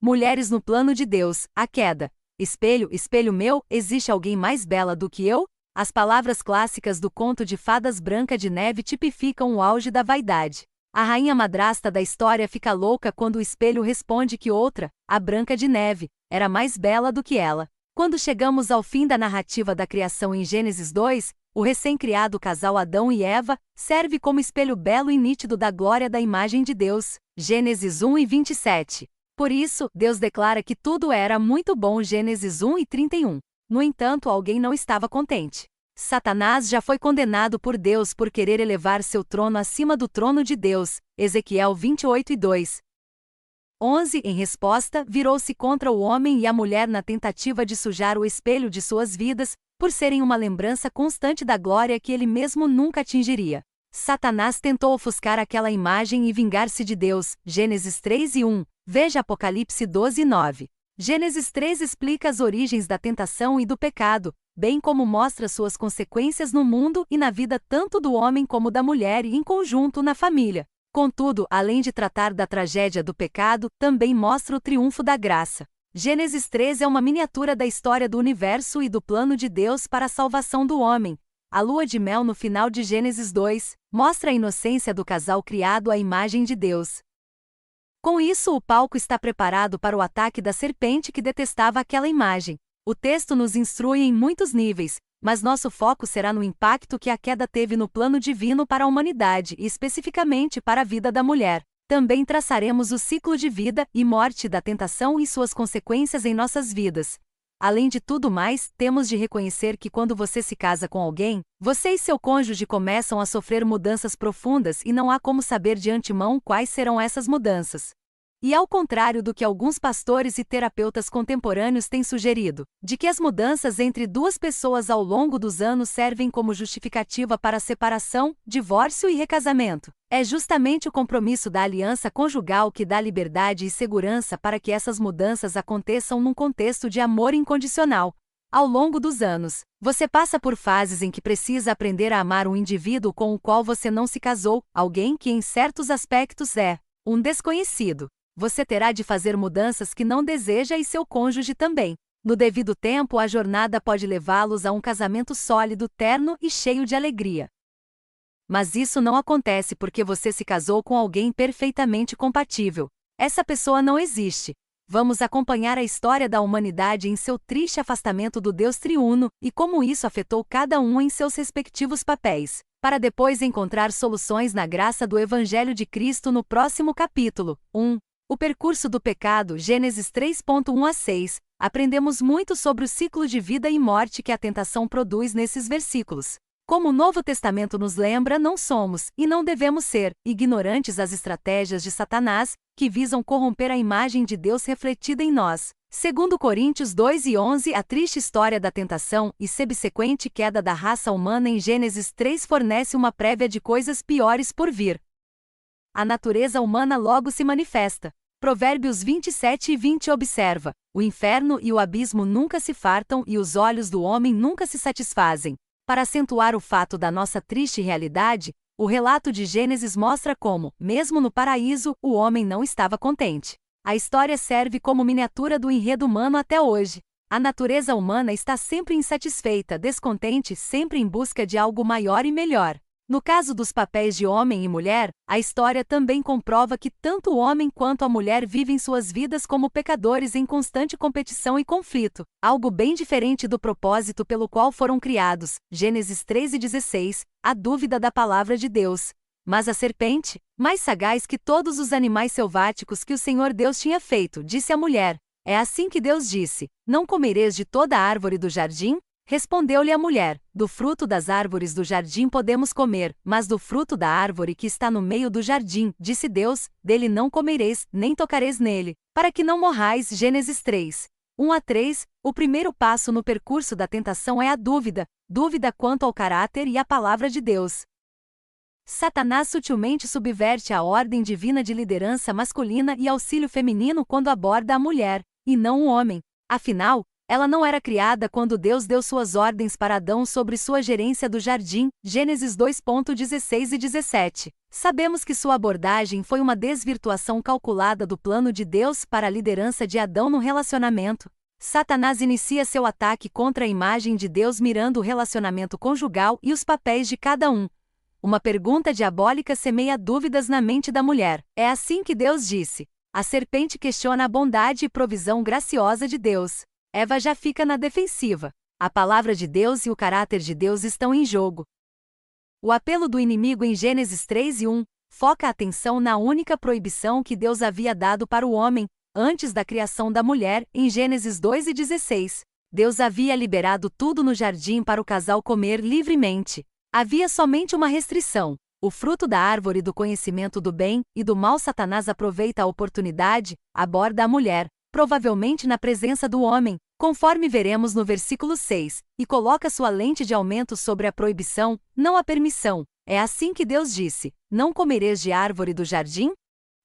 Mulheres no plano de Deus, a queda. Espelho, espelho meu, existe alguém mais bela do que eu? As palavras clássicas do conto de fadas Branca de Neve tipificam o auge da vaidade. A rainha madrasta da história fica louca quando o espelho responde que outra, a Branca de Neve, era mais bela do que ela. Quando chegamos ao fim da narrativa da criação em Gênesis 2, o recém-criado casal Adão e Eva serve como espelho belo e nítido da glória da imagem de Deus. Gênesis 1:27. Por isso, Deus declara que tudo era muito bom. Gênesis 1:31. No entanto, alguém não estava contente. Satanás já foi condenado por Deus por querer elevar seu trono acima do trono de Deus. Ezequiel 28:2. 11. Em resposta, virou-se contra o homem e a mulher na tentativa de sujar o espelho de suas vidas, por serem uma lembrança constante da glória que ele mesmo nunca atingiria. Satanás tentou ofuscar aquela imagem e vingar-se de Deus. Gênesis 3:1. Veja Apocalipse 12:9. Gênesis 3 explica as origens da tentação e do pecado, bem como mostra suas consequências no mundo e na vida tanto do homem como da mulher e em conjunto na família. Contudo, além de tratar da tragédia do pecado, também mostra o triunfo da graça. Gênesis 3 é uma miniatura da história do universo e do plano de Deus para a salvação do homem. A lua de mel no final de Gênesis 2 mostra a inocência do casal criado à imagem de Deus. Com isso, o palco está preparado para o ataque da serpente que detestava aquela imagem. O texto nos instrui em muitos níveis, mas nosso foco será no impacto que a queda teve no plano divino para a humanidade e especificamente para a vida da mulher. Também traçaremos o ciclo de vida e morte da tentação e suas consequências em nossas vidas. Além de tudo mais, temos de reconhecer que quando você se casa com alguém, você e seu cônjuge começam a sofrer mudanças profundas e não há como saber de antemão quais serão essas mudanças. E ao contrário do que alguns pastores e terapeutas contemporâneos têm sugerido, de que as mudanças entre duas pessoas ao longo dos anos servem como justificativa para a separação, divórcio e recasamento, é justamente o compromisso da aliança conjugal que dá liberdade e segurança para que essas mudanças aconteçam num contexto de amor incondicional. Ao longo dos anos, você passa por fases em que precisa aprender a amar um indivíduo com o qual você não se casou, alguém que em certos aspectos é um desconhecido. Você terá de fazer mudanças que não deseja e seu cônjuge também. No devido tempo, a jornada pode levá-los a um casamento sólido, terno e cheio de alegria. Mas isso não acontece porque você se casou com alguém perfeitamente compatível. Essa pessoa não existe. Vamos acompanhar a história da humanidade em seu triste afastamento do Deus triuno e como isso afetou cada um em seus respectivos papéis, para depois encontrar soluções na graça do Evangelho de Cristo no próximo capítulo. 1. O percurso do pecado, Gênesis 3:1-6, aprendemos muito sobre o ciclo de vida e morte que a tentação produz nesses versículos. Como o Novo Testamento nos lembra, não somos, e não devemos ser, ignorantes às estratégias de Satanás, que visam corromper a imagem de Deus refletida em nós. Segundo Coríntios 2:11, a triste história da tentação e subsequente queda da raça humana em Gênesis 3 fornece uma prévia de coisas piores por vir. A natureza humana logo se manifesta. Provérbios 27:20 observa: o inferno e o abismo nunca se fartam e os olhos do homem nunca se satisfazem. Para acentuar o fato da nossa triste realidade, o relato de Gênesis mostra como, mesmo no paraíso, o homem não estava contente. A história serve como miniatura do enredo humano até hoje. A natureza humana está sempre insatisfeita, descontente, sempre em busca de algo maior e melhor. No caso dos papéis de homem e mulher, a história também comprova que tanto o homem quanto a mulher vivem suas vidas como pecadores em constante competição e conflito, algo bem diferente do propósito pelo qual foram criados. Gênesis 13:16, a dúvida da palavra de Deus. Mas a serpente, mais sagaz que todos os animais selváticos que o Senhor Deus tinha feito, disse à mulher: é assim que Deus disse: não comereis de toda a árvore do jardim? Respondeu-lhe a mulher: do fruto das árvores do jardim podemos comer, mas do fruto da árvore que está no meio do jardim, disse Deus, dele não comereis, nem tocareis nele, para que não morrais. Gênesis 3. 1-3. O primeiro passo no percurso da tentação é a dúvida quanto ao caráter e à palavra de Deus. Satanás sutilmente subverte a ordem divina de liderança masculina e auxílio feminino quando aborda a mulher, e não o homem. Afinal, Ela não era criada quando Deus deu suas ordens para Adão sobre sua gerência do jardim, Gênesis 2:16 e 17. Sabemos que sua abordagem foi uma desvirtuação calculada do plano de Deus para a liderança de Adão no relacionamento. Satanás inicia seu ataque contra a imagem de Deus mirando o relacionamento conjugal e os papéis de cada um. Uma pergunta diabólica semeia dúvidas na mente da mulher. É assim que Deus disse. A serpente questiona a bondade e provisão graciosa de Deus. Eva já fica na defensiva. A palavra de Deus e o caráter de Deus estão em jogo. O apelo do inimigo em Gênesis 3:1 foca a atenção na única proibição que Deus havia dado para o homem, antes da criação da mulher, em Gênesis 2:16. Deus havia liberado tudo no jardim para o casal comer livremente. Havia somente uma restrição: o fruto da árvore do conhecimento do bem e do mal. Satanás aproveita a oportunidade, aborda a mulher, provavelmente na presença do homem, conforme veremos no versículo 6, e coloca sua lente de aumento sobre a proibição, não a permissão. É assim que Deus disse: não comereis de árvore do jardim?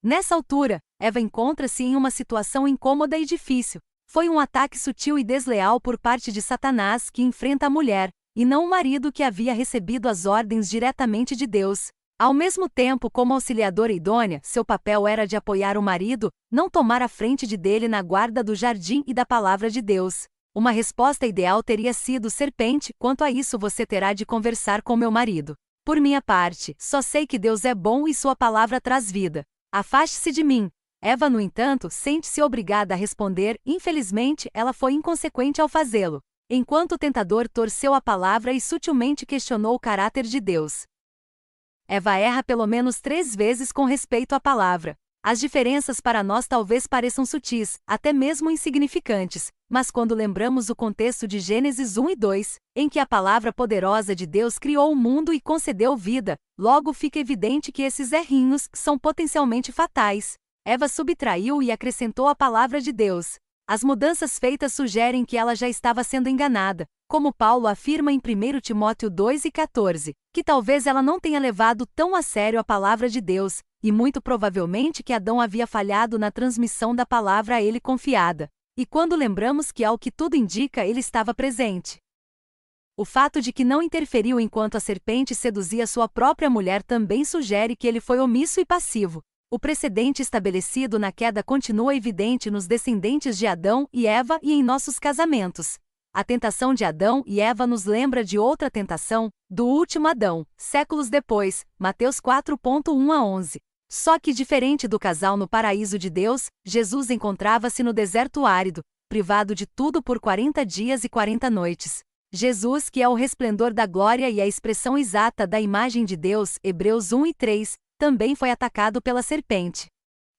Nessa altura, Eva encontra-se em uma situação incômoda e difícil. Foi um ataque sutil e desleal por parte de Satanás que enfrenta a mulher, e não o marido que havia recebido as ordens diretamente de Deus. Ao mesmo tempo, como auxiliadora idônea, seu papel era de apoiar o marido, não tomar a frente dele na guarda do jardim e da palavra de Deus. Uma resposta ideal teria sido: serpente, quanto a isso você terá de conversar com meu marido. Por minha parte, só sei que Deus é bom e sua palavra traz vida. Afaste-se de mim. Eva, no entanto, sente-se obrigada a responder. Infelizmente, ela foi inconsequente ao fazê-lo, enquanto o tentador torceu a palavra e sutilmente questionou o caráter de Deus. Eva erra pelo menos 3 vezes com respeito à palavra. As diferenças para nós talvez pareçam sutis, até mesmo insignificantes, mas quando lembramos o contexto de Gênesis 1 e 2, em que a palavra poderosa de Deus criou o mundo e concedeu vida, logo fica evidente que esses errinhos são potencialmente fatais. Eva subtraiu e acrescentou a palavra de Deus. As mudanças feitas sugerem que ela já estava sendo enganada, como Paulo afirma em 1 Timóteo 2:14, que talvez ela não tenha levado tão a sério a palavra de Deus, e muito provavelmente que Adão havia falhado na transmissão da palavra a ele confiada. E quando lembramos que, ao que tudo indica, ele estava presente, o fato de que não interferiu enquanto a serpente seduzia sua própria mulher também sugere que ele foi omisso e passivo. O precedente estabelecido na queda continua evidente nos descendentes de Adão e Eva e em nossos casamentos. A tentação de Adão e Eva nos lembra de outra tentação, do último Adão, séculos depois, Mateus 4:1-11. Só que, diferente do casal no paraíso de Deus, Jesus encontrava-se no deserto árido, privado de tudo por 40 dias e 40 noites. Jesus, que é o resplendor da glória e a expressão exata da imagem de Deus, Hebreus 1:3, também foi atacado pela serpente.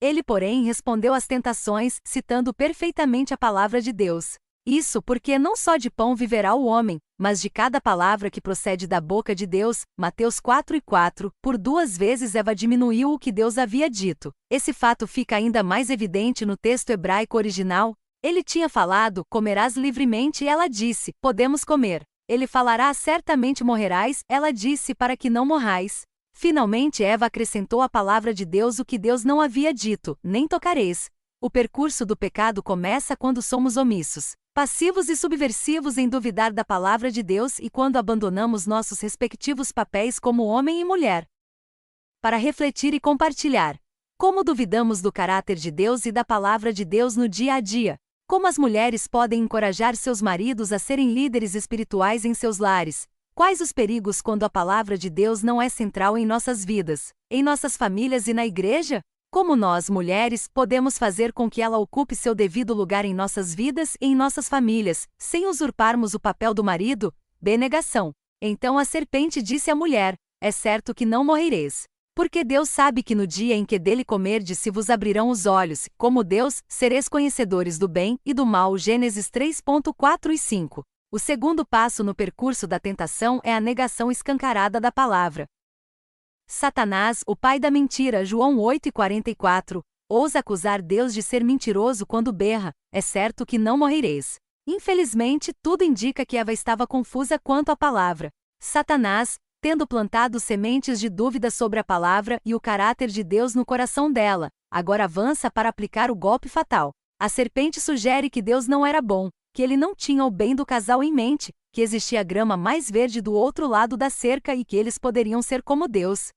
Ele, porém, respondeu às tentações, citando perfeitamente a palavra de Deus. Isso porque não só de pão viverá o homem, mas de cada palavra que procede da boca de Deus, Mateus 4:4, por 2 vezes Eva diminuiu o que Deus havia dito. Esse fato fica ainda mais evidente no texto hebraico original. Ele tinha falado: comerás livremente, e ela disse: podemos comer. Ele falará: certamente morrerás, ela disse: para que não morrais. Finalmente Eva acrescentou à palavra de Deus o que Deus não havia dito: nem tocareis. O percurso do pecado começa quando somos omissos, passivos e subversivos em duvidar da palavra de Deus e quando abandonamos nossos respectivos papéis como homem e mulher. Para refletir e compartilhar. Como duvidamos do caráter de Deus e da palavra de Deus no dia a dia? Como as mulheres podem encorajar seus maridos a serem líderes espirituais em seus lares? Quais os perigos quando a palavra de Deus não é central em nossas vidas, em nossas famílias e na igreja? Como nós, mulheres, podemos fazer com que ela ocupe seu devido lugar em nossas vidas e em nossas famílias, sem usurparmos o papel do marido? Negação. Então a serpente disse à mulher: é certo que não morrereis. Porque Deus sabe que no dia em que dele comerdes se vos abrirão os olhos, como Deus, sereis conhecedores do bem e do mal. Gênesis 3:4 e 5. O segundo passo no percurso da tentação é a negação escancarada da palavra. Satanás, o pai da mentira, João 8:44, ousa acusar Deus de ser mentiroso quando berra: é certo que não morrereis. Infelizmente, tudo indica que Eva estava confusa quanto à palavra. Satanás, tendo plantado sementes de dúvida sobre a palavra e o caráter de Deus no coração dela, agora avança para aplicar o golpe fatal. A serpente sugere que Deus não era bom, que ele não tinha o bem do casal em mente, que existia grama mais verde do outro lado da cerca e que eles poderiam ser como Deus.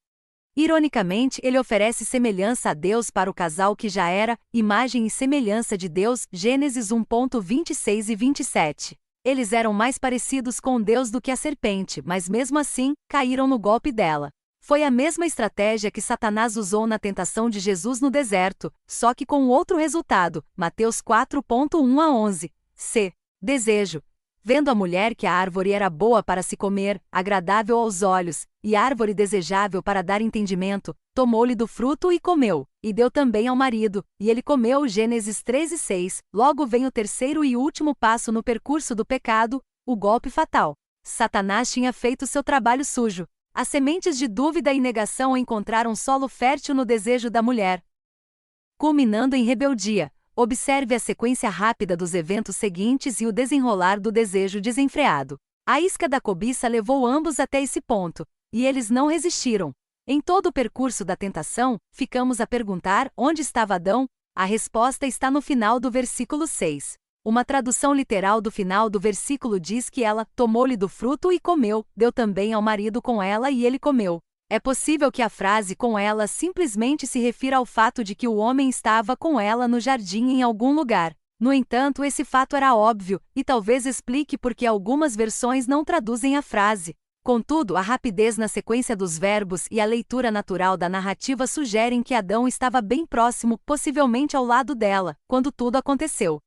Ironicamente, ele oferece semelhança a Deus para o casal que já era imagem e semelhança de Deus, Gênesis 1:26 e 27. Eles eram mais parecidos com Deus do que a serpente, mas mesmo assim, caíram no golpe dela. Foi a mesma estratégia que Satanás usou na tentação de Jesus no deserto, só que com outro resultado, Mateus 4:1 a 11. C. Desejo. Vendo a mulher que a árvore era boa para se comer, agradável aos olhos, e árvore desejável para dar entendimento, tomou-lhe do fruto e comeu, e deu também ao marido, e ele comeu. Gênesis 13:6. Logo vem o terceiro e último passo no percurso do pecado, o golpe fatal. Satanás tinha feito seu trabalho sujo. As sementes de dúvida e negação encontraram solo fértil no desejo da mulher, culminando em rebeldia. Observe a sequência rápida dos eventos seguintes e o desenrolar do desejo desenfreado. A isca da cobiça levou ambos até esse ponto, e eles não resistiram. Em todo o percurso da tentação, ficamos a perguntar onde estava Adão? A resposta está no final do versículo 6. Uma tradução literal do final do versículo diz que ela tomou-lhe do fruto e comeu, deu também ao marido com ela e ele comeu. É possível que a frase com ela simplesmente se refira ao fato de que o homem estava com ela no jardim em algum lugar. No entanto, esse fato era óbvio, e talvez explique por que algumas versões não traduzem a frase. Contudo, a rapidez na sequência dos verbos e a leitura natural da narrativa sugerem que Adão estava bem próximo, possivelmente ao lado dela, quando tudo aconteceu.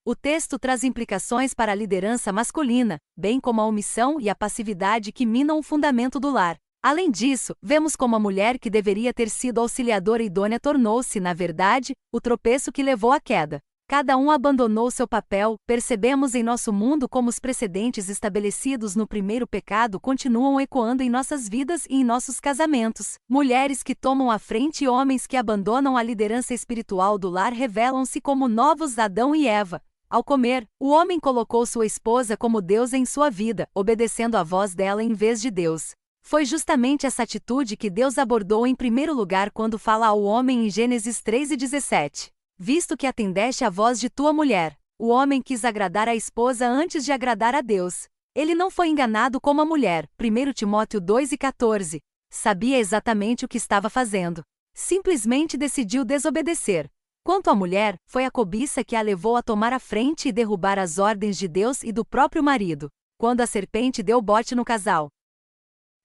O texto traz implicações para a liderança masculina, bem como a omissão e a passividade que minam o fundamento do lar. Além disso, vemos como a mulher que deveria ter sido auxiliadora idônea tornou-se, na verdade, o tropeço que levou à queda. Cada um abandonou seu papel. Percebemos em nosso mundo como os precedentes estabelecidos no primeiro pecado continuam ecoando em nossas vidas e em nossos casamentos. Mulheres que tomam a frente e homens que abandonam a liderança espiritual do lar revelam-se como novos Adão e Eva. Ao comer, o homem colocou sua esposa como Deus em sua vida, obedecendo à voz dela em vez de Deus. Foi justamente essa atitude que Deus abordou em primeiro lugar quando fala ao homem em Gênesis 3:17. Visto que atendeste à voz de tua mulher, o homem quis agradar a esposa antes de agradar a Deus. Ele não foi enganado como a mulher, 1 Timóteo 2:14. Sabia exatamente o que estava fazendo. Simplesmente decidiu desobedecer. Quanto à mulher, foi a cobiça que a levou a tomar a frente e derrubar as ordens de Deus e do próprio marido. Quando a serpente deu bote no casal,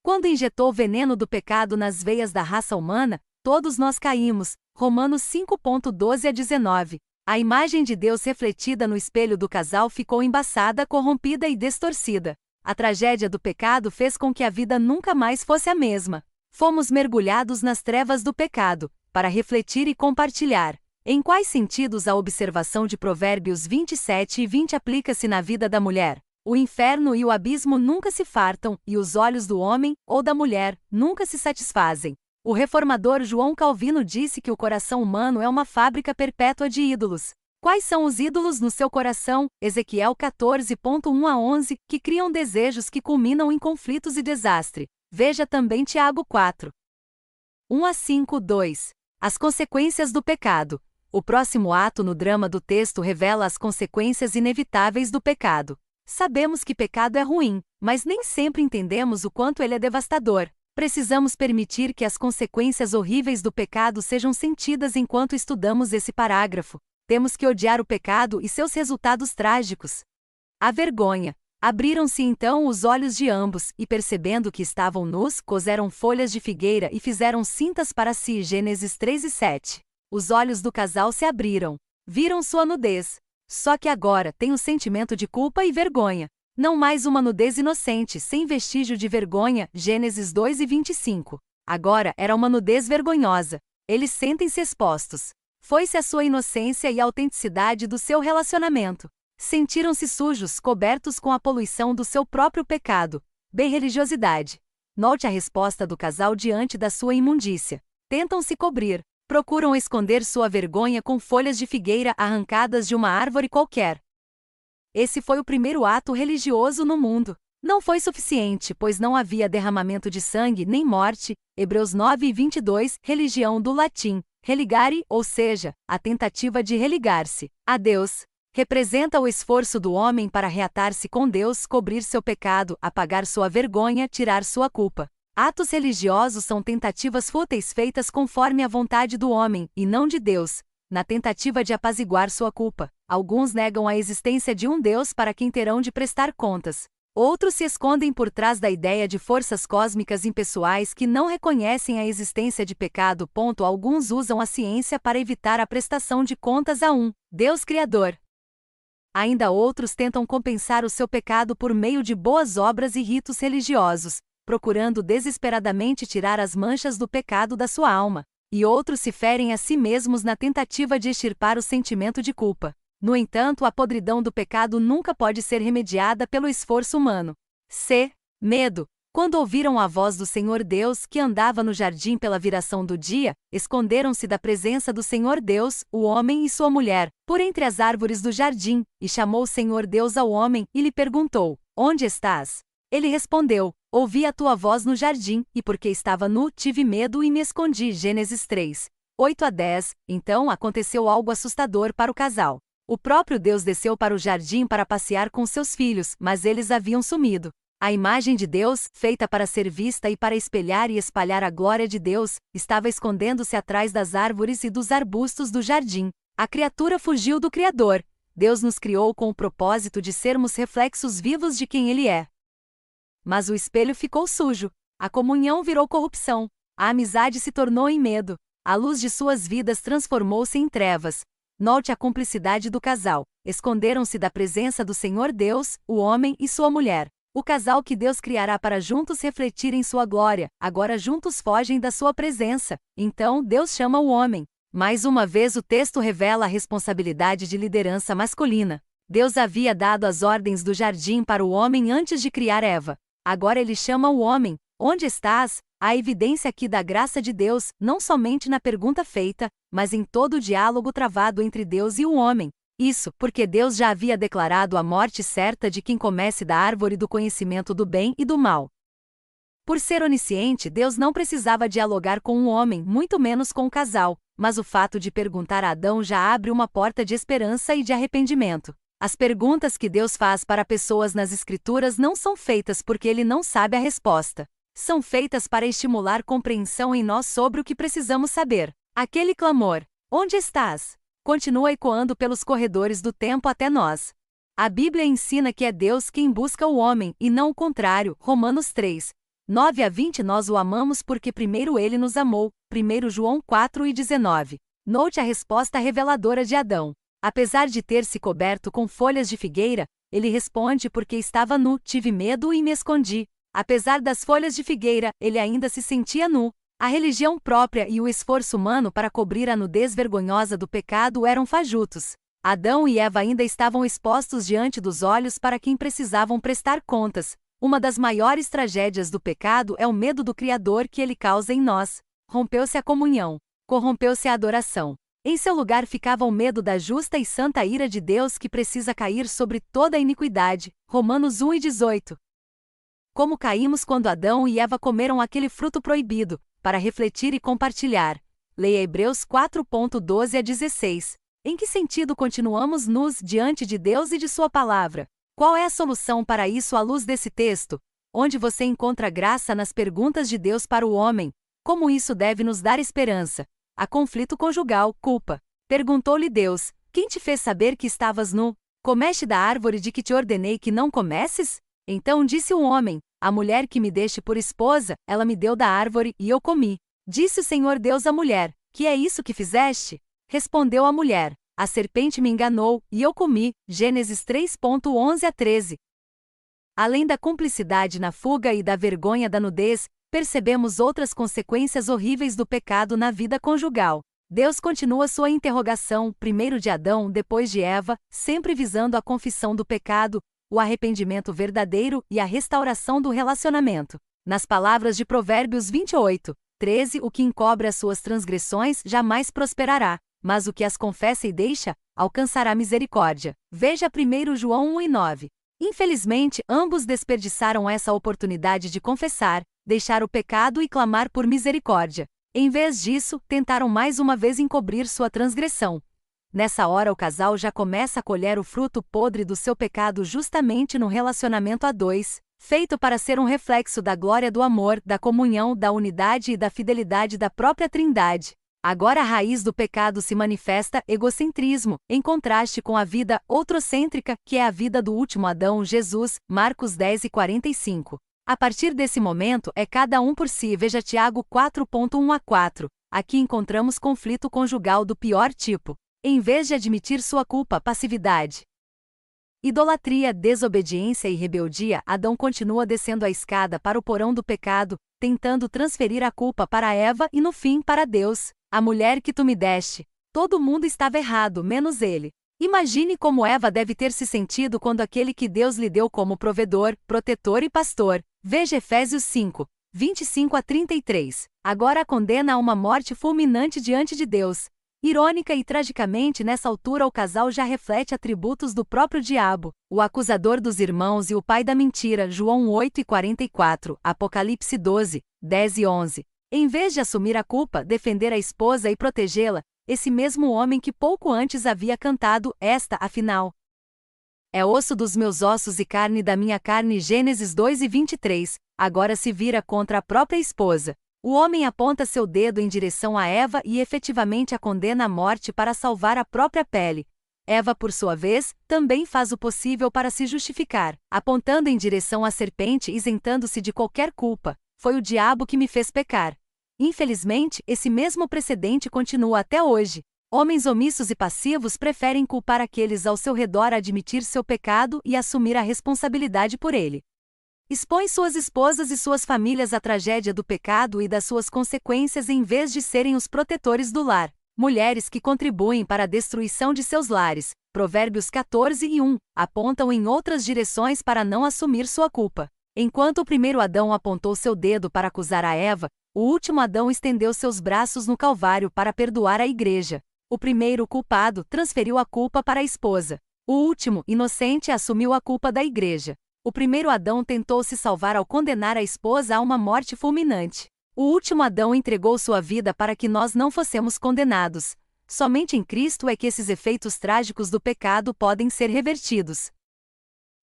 quando injetou o veneno do pecado nas veias da raça humana, todos nós caímos. Romanos 5:12 a 19. A imagem de Deus refletida no espelho do casal ficou embaçada, corrompida e distorcida. A tragédia do pecado fez com que a vida nunca mais fosse a mesma. Fomos mergulhados nas trevas do pecado, para refletir e compartilhar. Em quais sentidos a observação de Provérbios 27:20 aplica-se na vida da mulher? O inferno e o abismo nunca se fartam, e os olhos do homem, ou da mulher, nunca se satisfazem. O reformador João Calvino disse que o coração humano é uma fábrica perpétua de ídolos. Quais são os ídolos no seu coração? Ezequiel 14:1 a 11, que criam desejos que culminam em conflitos e desastre. Veja também Tiago 4:1 a 5:2. As consequências do pecado. O próximo ato no drama do texto revela as consequências inevitáveis do pecado. Sabemos que pecado é ruim, mas nem sempre entendemos o quanto ele é devastador. Precisamos permitir que as consequências horríveis do pecado sejam sentidas enquanto estudamos esse parágrafo. Temos que odiar o pecado e seus resultados trágicos. A vergonha. Abriram-se então os olhos de ambos, e percebendo que estavam nus, coseram folhas de figueira e fizeram cintas para si. Gênesis 3:7. Os olhos do casal se abriram. Viram sua nudez. Só que agora tem o sentimento de culpa e vergonha. Não mais uma nudez inocente, sem vestígio de vergonha. Gênesis 2:25. Agora era uma nudez vergonhosa. Eles sentem-se expostos. Foi-se a sua inocência e a autenticidade do seu relacionamento. Sentiram-se sujos, cobertos com a poluição do seu próprio pecado. Bem, religiosidade. Note a resposta do casal diante da sua imundícia. Tentam se cobrir. Procuram esconder sua vergonha com folhas de figueira arrancadas de uma árvore qualquer. Esse foi o primeiro ato religioso no mundo. Não foi suficiente, pois não havia derramamento de sangue nem morte. Hebreus 9:22, religião do latim, religare, ou seja, a tentativa de religar-se a Deus. representa o esforço do homem para reatar-se com Deus, cobrir seu pecado, apagar sua vergonha, tirar sua culpa. Atos religiosos são tentativas fúteis feitas conforme a vontade do homem, e não de Deus, na tentativa de apaziguar sua culpa. Alguns negam a existência de um Deus para quem terão de prestar contas. Outros se escondem por trás da ideia de forças cósmicas impessoais que não reconhecem a existência de pecado. Alguns usam a ciência para evitar a prestação de contas a um Deus Criador. Ainda outros tentam compensar o seu pecado por meio de boas obras e ritos religiosos, procurando desesperadamente tirar as manchas do pecado da sua alma. E outros se ferem a si mesmos na tentativa de extirpar o sentimento de culpa. No entanto, a podridão do pecado nunca pode ser remediada pelo esforço humano. Medo. Quando ouviram a voz do Senhor Deus que andava no jardim pela viração do dia, esconderam-se da presença do Senhor Deus, o homem e sua mulher, por entre as árvores do jardim, e chamou o Senhor Deus ao homem e lhe perguntou: Onde estás? Ele respondeu: Ouvi a tua voz no jardim, e porque estava nu, tive medo e me escondi. Gênesis 3, 8-10. Então aconteceu algo assustador para o casal. O próprio Deus desceu para o jardim para passear com seus filhos, mas eles haviam sumido. A imagem de Deus, feita para ser vista e para espelhar e espalhar a glória de Deus, estava escondendo-se atrás das árvores e dos arbustos do jardim. A criatura fugiu do Criador. Deus nos criou com o propósito de sermos reflexos vivos de quem Ele é. Mas o espelho ficou sujo. A comunhão virou corrupção. A amizade se tornou em medo. A luz de suas vidas transformou-se em trevas. Note a cumplicidade do casal. Esconderam-se da presença do Senhor Deus, o homem e sua mulher. O casal que Deus criará para juntos refletirem sua glória, agora juntos fogem da sua presença. Então, Deus chama o homem. Mais uma vez o texto revela a responsabilidade de liderança masculina. Deus havia dado as ordens do jardim para o homem antes de criar Eva. Agora ele chama o homem: Onde estás? Há evidência aqui da graça de Deus, não somente na pergunta feita, mas em todo o diálogo travado entre Deus e o homem. Isso, porque Deus já havia declarado a morte certa de quem comesse da árvore do conhecimento do bem e do mal. Por ser onisciente, Deus não precisava dialogar com o homem, muito menos com o casal, mas o fato de perguntar a Adão já abre uma porta de esperança e de arrependimento. As perguntas que Deus faz para pessoas nas Escrituras não são feitas porque Ele não sabe a resposta. São feitas para estimular compreensão em nós sobre o que precisamos saber. Aquele clamor: Onde estás? Continua ecoando pelos corredores do tempo até nós. A Bíblia ensina que é Deus quem busca o homem, e não o contrário. Romanos 3, 9-20. Nós o amamos porque primeiro ele nos amou. 1 João 4:19. Note a resposta reveladora de Adão. Apesar de ter se coberto com folhas de figueira, ele responde: porque estava nu, tive medo e me escondi. Apesar das folhas de figueira, ele ainda se sentia nu. A religião própria e o esforço humano para cobrir a nudez vergonhosa do pecado eram fajutos. Adão e Eva ainda estavam expostos diante dos olhos para quem precisavam prestar contas. Uma das maiores tragédias do pecado é o medo do Criador que ele causa em nós. Rompeu-se a comunhão. Corrompeu-se a adoração. Em seu lugar ficava o medo da justa e santa ira de Deus que precisa cair sobre toda a iniquidade. Romanos 1:18. Como caímos quando Adão e Eva comeram aquele fruto proibido, para refletir e compartilhar. Leia Hebreus 4:12-16. Em que sentido continuamos nus diante de Deus e de sua palavra? Qual é a solução para isso à luz desse texto? Onde você encontra graça nas perguntas de Deus para o homem? Como isso deve nos dar esperança? A conflito conjugal, culpa. Perguntou-lhe Deus: Quem te fez saber que estavas nu? Comeste da árvore de que te ordenei que não comesses? Então disse o homem: A mulher que me deste por esposa, ela me deu da árvore, e eu comi. Disse o Senhor Deus à mulher: Que é isso que fizeste? Respondeu a mulher: A serpente me enganou, e eu comi. Gênesis 3:11-13. Além da cumplicidade na fuga e da vergonha da nudez, percebemos outras consequências horríveis do pecado na vida conjugal. Deus continua sua interrogação, primeiro de Adão, depois de Eva, sempre visando a confissão do pecado, o arrependimento verdadeiro e a restauração do relacionamento. Nas palavras de Provérbios 28:13, o que encobre as suas transgressões jamais prosperará, mas o que as confessa e deixa, alcançará misericórdia. Veja 1 João 1:9. Infelizmente, ambos desperdiçaram essa oportunidade de confessar, deixar o pecado e clamar por misericórdia. Em vez disso, tentaram mais uma vez encobrir sua transgressão. Nessa hora o casal já começa a colher o fruto podre do seu pecado justamente no relacionamento a dois, feito para ser um reflexo da glória do amor, da comunhão, da unidade e da fidelidade da própria Trindade. Agora a raiz do pecado se manifesta egocentrismo, em contraste com a vida outrocêntrica, que é a vida do último Adão, Jesus, Marcos 10:45. A partir desse momento é cada um por si, veja Tiago 4:1-4. Aqui encontramos conflito conjugal do pior tipo. Em vez de admitir sua culpa, passividade, idolatria, desobediência e rebeldia, Adão continua descendo a escada para o porão do pecado, tentando transferir a culpa para Eva e no fim para Deus. A mulher que tu me deste. Todo mundo estava errado, menos ele. Imagine como Eva deve ter se sentido quando aquele que Deus lhe deu como provedor, protetor e pastor. Veja Efésios 5:25-33. Agora a condena a uma morte fulminante diante de Deus. Irônica e tragicamente, nessa altura o casal já reflete atributos do próprio diabo, o acusador dos irmãos e o pai da mentira, João 8:44, Apocalipse 12:10-11. Em vez de assumir a culpa, defender a esposa e protegê-la, esse mesmo homem que pouco antes havia cantado, esta, afinal, é osso dos meus ossos e carne da minha carne, Gênesis 2:23, agora se vira contra a própria esposa. O homem aponta seu dedo em direção a Eva e efetivamente a condena à morte para salvar a própria pele. Eva, por sua vez, também faz o possível para se justificar, apontando em direção à serpente, isentando-se de qualquer culpa. Foi o diabo que me fez pecar. Infelizmente, esse mesmo precedente continua até hoje. Homens omissos e passivos preferem culpar aqueles ao seu redor a admitir seu pecado e assumir a responsabilidade por ele. Expõem suas esposas e suas famílias à tragédia do pecado e das suas consequências em vez de serem os protetores do lar. Mulheres que contribuem para a destruição de seus lares, Provérbios 14:1, apontam em outras direções para não assumir sua culpa. Enquanto o primeiro Adão apontou seu dedo para acusar a Eva, o último Adão estendeu seus braços no Calvário para perdoar a igreja. O primeiro culpado transferiu a culpa para a esposa. O último, inocente, assumiu a culpa da igreja. O primeiro Adão tentou se salvar ao condenar a esposa a uma morte fulminante. O último Adão entregou sua vida para que nós não fossemos condenados. Somente em Cristo é que esses efeitos trágicos do pecado podem ser revertidos.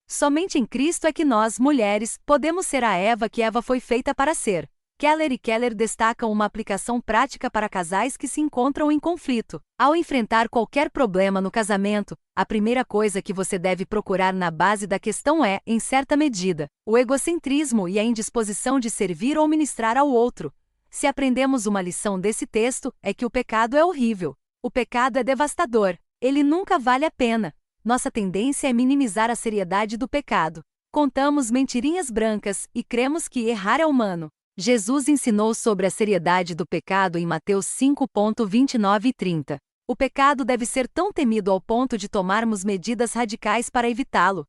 Somente em Cristo é que nós, mulheres, podemos ser a Eva que Eva foi feita para ser. Keller e Keller destacam uma aplicação prática para casais que se encontram em conflito. Ao enfrentar qualquer problema no casamento, a primeira coisa que você deve procurar na base da questão é, em certa medida, o egocentrismo e a indisposição de servir ou ministrar ao outro. Se aprendemos uma lição desse texto, é que o pecado é horrível. O pecado é devastador. Ele nunca vale a pena. Nossa tendência é minimizar a seriedade do pecado. Contamos mentirinhas brancas e cremos que errar é humano. Jesus ensinou sobre a seriedade do pecado em Mateus 5:29 e 30. O pecado deve ser tão temido ao ponto de tomarmos medidas radicais para evitá-lo.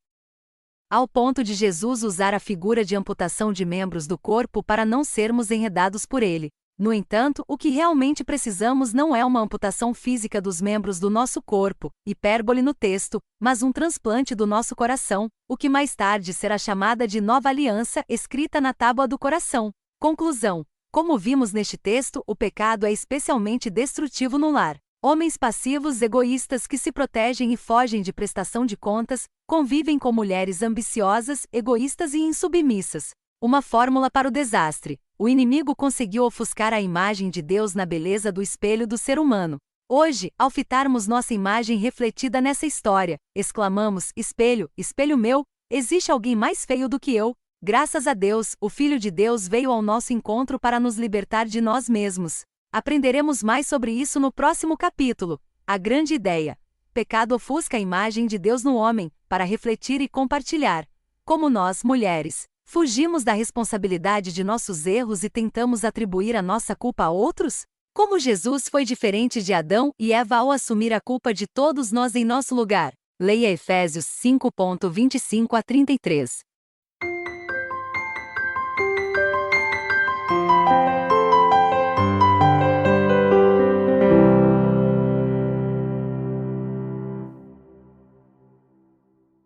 Ao ponto de Jesus usar a figura de amputação de membros do corpo para não sermos enredados por ele. No entanto, o que realmente precisamos não é uma amputação física dos membros do nosso corpo, hipérbole no texto, mas um transplante do nosso coração, o que mais tarde será chamada de nova aliança escrita na tábua do coração. Conclusão. Como vimos neste texto, o pecado é especialmente destrutivo no lar. Homens passivos egoístas que se protegem e fogem de prestação de contas, convivem com mulheres ambiciosas, egoístas e insubmissas. Uma fórmula para o desastre. O inimigo conseguiu ofuscar a imagem de Deus na beleza do espelho do ser humano. Hoje, ao fitarmos nossa imagem refletida nessa história, exclamamos: espelho, espelho meu, existe alguém mais feio do que eu? Graças a Deus, o Filho de Deus veio ao nosso encontro para nos libertar de nós mesmos. Aprenderemos mais sobre isso no próximo capítulo. A grande ideia. Pecado ofusca a imagem de Deus no homem, para refletir e compartilhar. Como nós, mulheres, fugimos da responsabilidade de nossos erros e tentamos atribuir a nossa culpa a outros? Como Jesus foi diferente de Adão e Eva ao assumir a culpa de todos nós em nosso lugar? Leia Efésios 5:25-33.